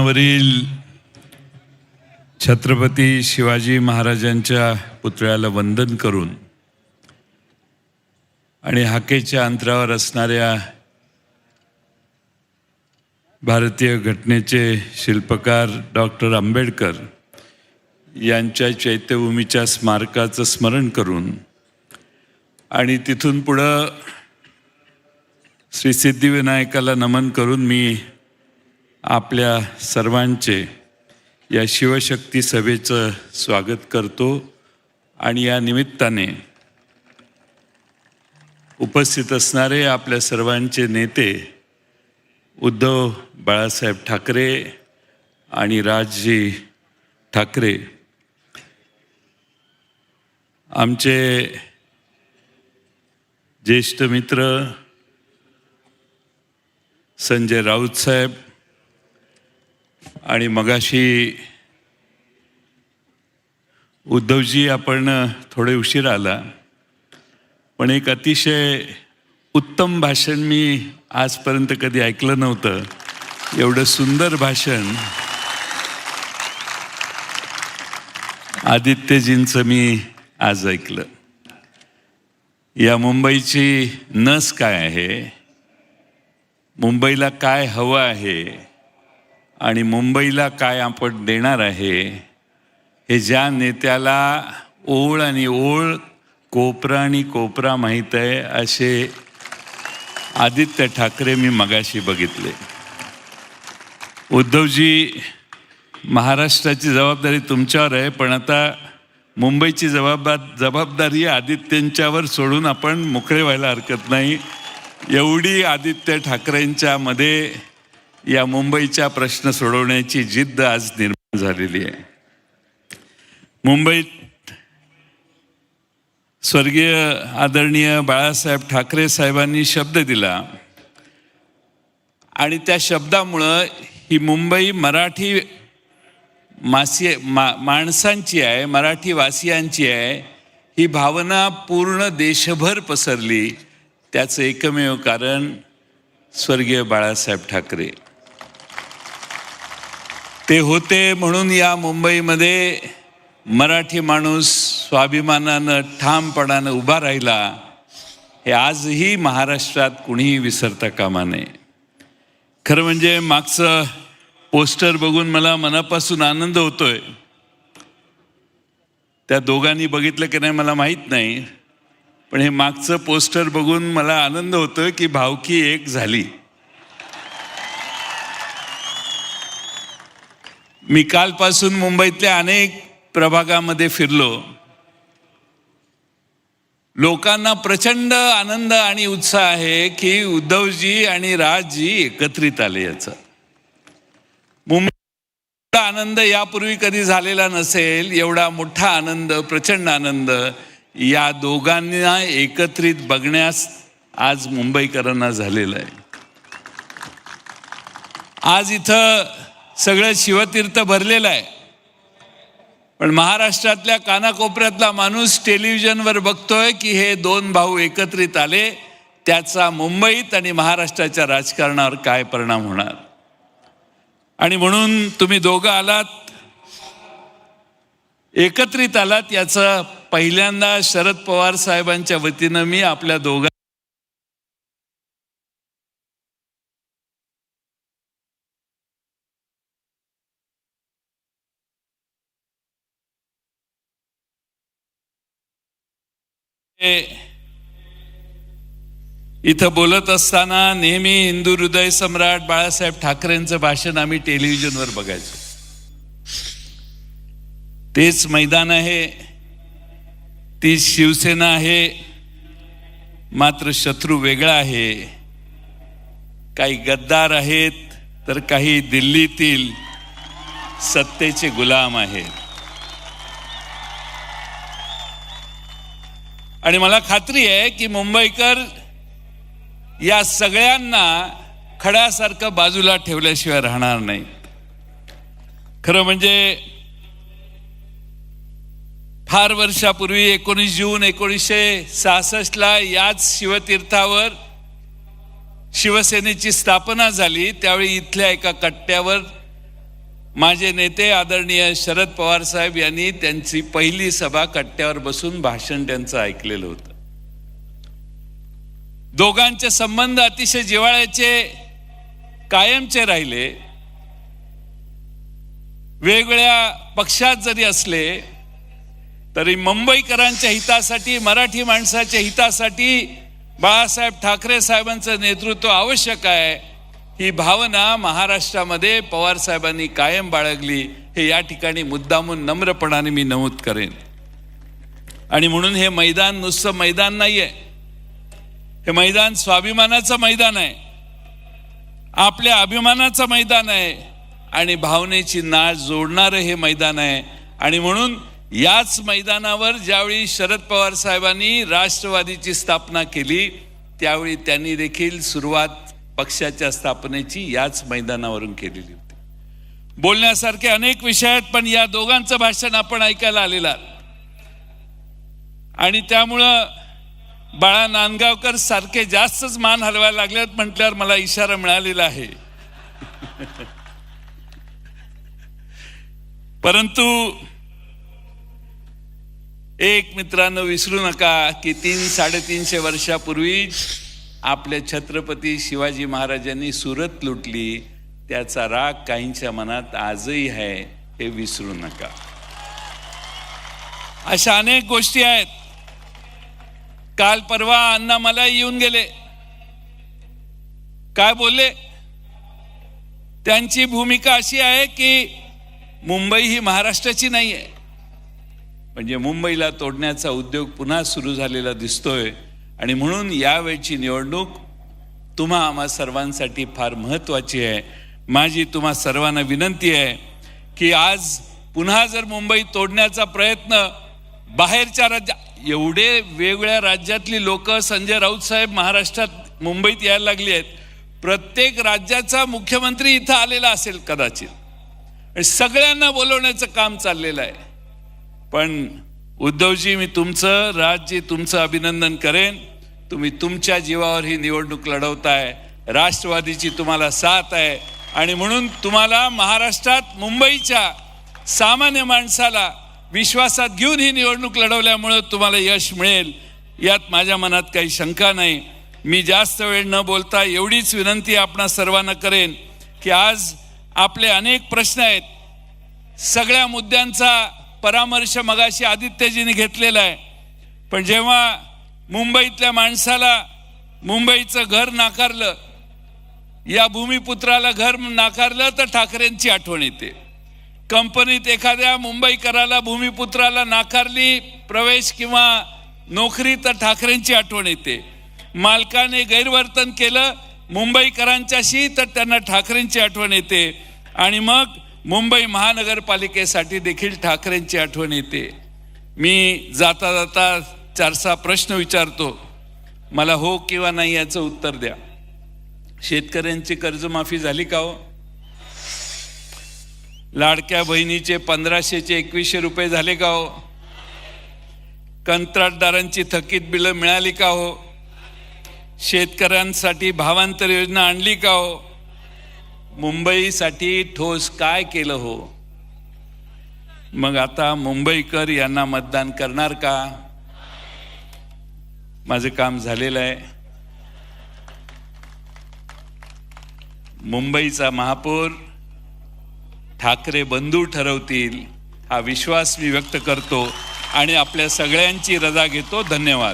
वरील छत्रपती शिवाजी महाराजांच्या पुतळ्याला वंदन करून आणि हाकेच्या अंतरावर असणाऱ्या भारतीय घटनेचे शिल्पकार डॉक्टर आंबेडकर यांच्या चैत्यभूमीच्या स्मारकाचं स्मरण करून आणि तिथून पुढं श्री सिद्धिविनायकाला नमन करून मी आपल्या सर्वांचे या शिवशक्ती सभेचं स्वागत करतो आणि या निमित्ताने उपस्थित असणारे आपल्या सर्वांचे नेते उद्धव बाळासाहेब ठाकरे आणि राजजी ठाकरे, आमचे ज्येष्ठ मित्र संजय राऊत साहेब, आणि मगाशी उद्धवजी आपण थोडे उशीर आला, पण एक अतिशय उत्तम भाषण मी आजपर्यंत कधी ऐकलं नव्हतं. एवढं सुंदर भाषण आदित्यजींचं मी आज ऐकलं. या मुंबईची नस काय आहे, मुंबईला काय हवं आहे आणि मुंबईला काय आपण देणार आहे, हे ज्या नेत्याला ओळ आणि ओळ, कोपरा आणि कोपरा माहीत आहे, असे आदित्य ठाकरे मी मगाशी बघितले. उद्धवजी, महाराष्ट्राची जबाबदारी तुमच्यावर आहे, पण आता मुंबईची जबाबदारी आदित्यंच्यावर सोडून आपण मोकळे व्हायला हरकत नाही. एवढी आदित्य ठाकरेंच्या मध्ये या मुंबईच्या प्रश्न सोडवण्याची जिद्द आज निर्माण झालेली आहे. मुंबईत स्वर्गीय आदरणीय बाळासाहेब ठाकरे साहेबांनी शब्द दिला आणि त्या शब्दामुळं ही मुंबई मराठी माणसांची आहे, मराठी वासियांची आहे, ही भावना पूर्ण देशभर पसरली. त्याचं एकमेव कारण स्वर्गीय बाळासाहेब ठाकरे. ते होते म्हणून या मुंबईमध्ये मराठी माणूस स्वाभिमानानं ठामपणानं उभा राहिला. हे आजही महाराष्ट्रात कुणीही विसरता कामा नये. खरं म्हणजे मागचं पोस्टर बघून मला मनापासून आनंद होतोय. त्या दोघांनी बघितलं की नाही मला माहीत नाही, पण हे मागचं पोस्टर बघून मला आनंद होतोय की भावकी एक झाली. मी कालपासून मुंबईतल्या अनेक प्रभागामध्ये फिरलो. लोकांना प्रचंड आनंद आणि उत्साह आहे की उद्धवजी आणि राजजी एकत्रित आले. याचा मुंबईचा आनंद यापूर्वी कधी झालेला नसेल. एवढा मोठा आनंद, प्रचंड आनंद या दोघांना एकत्रित बघण्यास आज मुंबईकरांना झालेलं आहे. आज इथं सगळं शिवतीर्थ भरलेलं आहे, पण महाराष्ट्रातल्या कानाकोपऱ्यातला माणूस टेलिव्हिजनवर बघतोय की हे दोन भाऊ एकत्रित आले, त्याचा मुंबईत आणि महाराष्ट्राच्या राजकारणावर काय परिणाम होणार. आणि म्हणून तुम्ही दोघं आलात, एकत्रित आलात, याचं पहिल्यांदा शरद पवार साहेबांच्या वतीनं मी आपल्या दोघां इथं बोलत असताना नेहमी हिंदू हृदय सम्राट बाळासाहेब ठाकरेंचं भाषण आम्ही टेलिव्हिजनवर बघायचो. तेच मैदान आहे, तीच शिवसेना आहे, मात्र शत्रू वेगळा आहे. काही गद्दार आहेत तर काही दिल्लीतील सत्तेचे गुलाम आहेत. आणि मला खात्री आहे की मुंबईकर या सगळ्यांना खड्यासारखं बाजूला ठेवल्याशिवाय राहणार नाही. खरं म्हणजे फार वर्षापूर्वी 19 जून 1966 याच शिवतीर्थावर शिवसेनेची स्थापना झाली. त्यावेळी इथल्या एका कट्ट्यावर माझे नेते आदरणीय शरद पवार साहेब यांनी त्यांची पहिली सभा कट्ट्यावर बसून भाषण त्यांचं ऐकलेलं होतं. दोघांचे संबंध अतिशय जिव्हाळ्याचे कायमचे राहिले. वेगवेगळ्या पक्षात जरी असले तरी मुंबईकरांच्या हितासाठी, मराठी माणसाच्या हितासाठी बाळासाहेब ठाकरे साहेबांचं नेतृत्व आवश्यक आहे, ही भावना महाराष्ट्रामध्ये पवार साहेबांनी कायम बाळगली. हे या ठिकाणी मुद्दामून नम्रपणाने मी नमूद करेन. आणि म्हणून हे मैदान नुसतं मैदान नाहीये, हे मैदान स्वाभिमानाचं मैदान आहे, आपल्या अभिमानाचं मैदान आहे आणि भावनेची नाळ जोडणारं हे मैदान आहे. आणि म्हणून याच मैदानावर ज्यावेळी शरद पवार साहेबांनी राष्ट्रवादीची स्थापना केली त्यावेळी त्यांनी देखील सुरुवात पक्षाच्या स्थापनेची याच मैदानावरून केलेली होती. बोलण्यासारखे अनेक विषय आहेत, पण या दोघांचं भाषण आपण ऐकायला आलेला आणि त्यामुळं बाळा नांदगावकर सारखे जास्तच मान हलवायला लागलेत म्हटल्यावर मला इशारा मिळालेला आहे. परंतु एक मित्रांनो विसरू नका की 300-350 वर्षापूर्वी आपल्या छत्रपती शिवाजी महाराजांनी सुरत लुटली, त्याचा राग काहींच्या मनात आजही आहे, हे विसरू नका. अशा अनेक गोष्टी आहेत. काल परवा अण्णा मला येऊन गेले, काय बोलले? त्यांची भूमिका अशी आहे की मुंबई ही महाराष्ट्राची नाही आहे, म्हणजे मुंबईला तोडण्याचा उद्योग पुन्हा सुरू झालेला दिसतोय. आणि म्हणून यावेळची निवडणूक तुम्हा आम्हा सर्वांसाठी फार महत्त्वाची आहे. माझी तुम्हा सर्वांना विनंती आहे की आज पुन्हा जर मुंबई तोडण्याचा प्रयत्न बाहेरच्या एवढे वेगवेगळ्या राज्यातली लोक संजय राऊत साहेब महाराष्ट्रात मुंबईत यायला लागली आहेत. प्रत्येक राज्याचा मुख्यमंत्री इथं आलेला असेल कदाचित, आणि सगळ्यांना बोलवण्याचं काम चाललेलं आहे. पण उद्धवजी, मी तुमचं राजजी तुमचं अभिनंदन करेन. तुम्ही तुमच्या जीवावर ही निवडणूक लढवताय, राष्ट्रवादीची तुम्हाला साथ आहे आणि म्हणून तुम्हाला महाराष्ट्रात मुंबईच्या सामान्य माणसाला विश्वासात घेऊन ही निवडणूक लढवल्यामुळे तुम्हाला यश मिळेल, यात माझ्या मनात काही शंका नाही. मी जास्त वेळ न बोलता एवढीच विनंती आपणा सर्वांना करेन की आज आपले अनेक प्रश्न आहेत, सगळ्या मुद्द्यांचा परामर्श मगाशी आदित्यजींनी घेतलेला आहे. पण जेव्हा मुंबईतल्या माणसाला मुंबईचं घर नाकारलं, या भूमिपुत्राला घर नाकारलं तर ठाकरेंची आठवण येते. कंपनीत एखाद्या मुंबईकराला भूमिपुत्राला नाकारली प्रवेश किंवा नोकरी तर ठाकरेंची आठवण येते. मालकाने गैरवर्तन केलं मुंबईकरांच्याशी तर त्यांना ठाकरेंची आठवण येते. आणि मग मुंबई महानगरपालिकेसाठी देखील ठाकरेंची आठवण येते. मी जाता जाता 4-6 प्रश्न विचारतो, मला हो किंवा नाही याचं उत्तर द्या. शेतकऱ्यांची कर्जमाफी झाली का हो? लाडक्या बहिणीचे 1500चे 2100 रुपये झाले का हो? कंत्राटदारांची थकीत बिलं मिळाली का हो? शेतकऱ्यांसाठी भावांतर योजना आणली का हो? मुंबईसाठी ठोस काय केलं हो? मग आता मुंबईकर यांना मतदान करणार का? माझं काम झालेलं आहे. मुंबईचा महापौर ठाकरे बंधू ठरवतील हा विश्वास मी व्यक्त करतो आणि आपल्या सगळ्यांची रजा घेतो. धन्यवाद.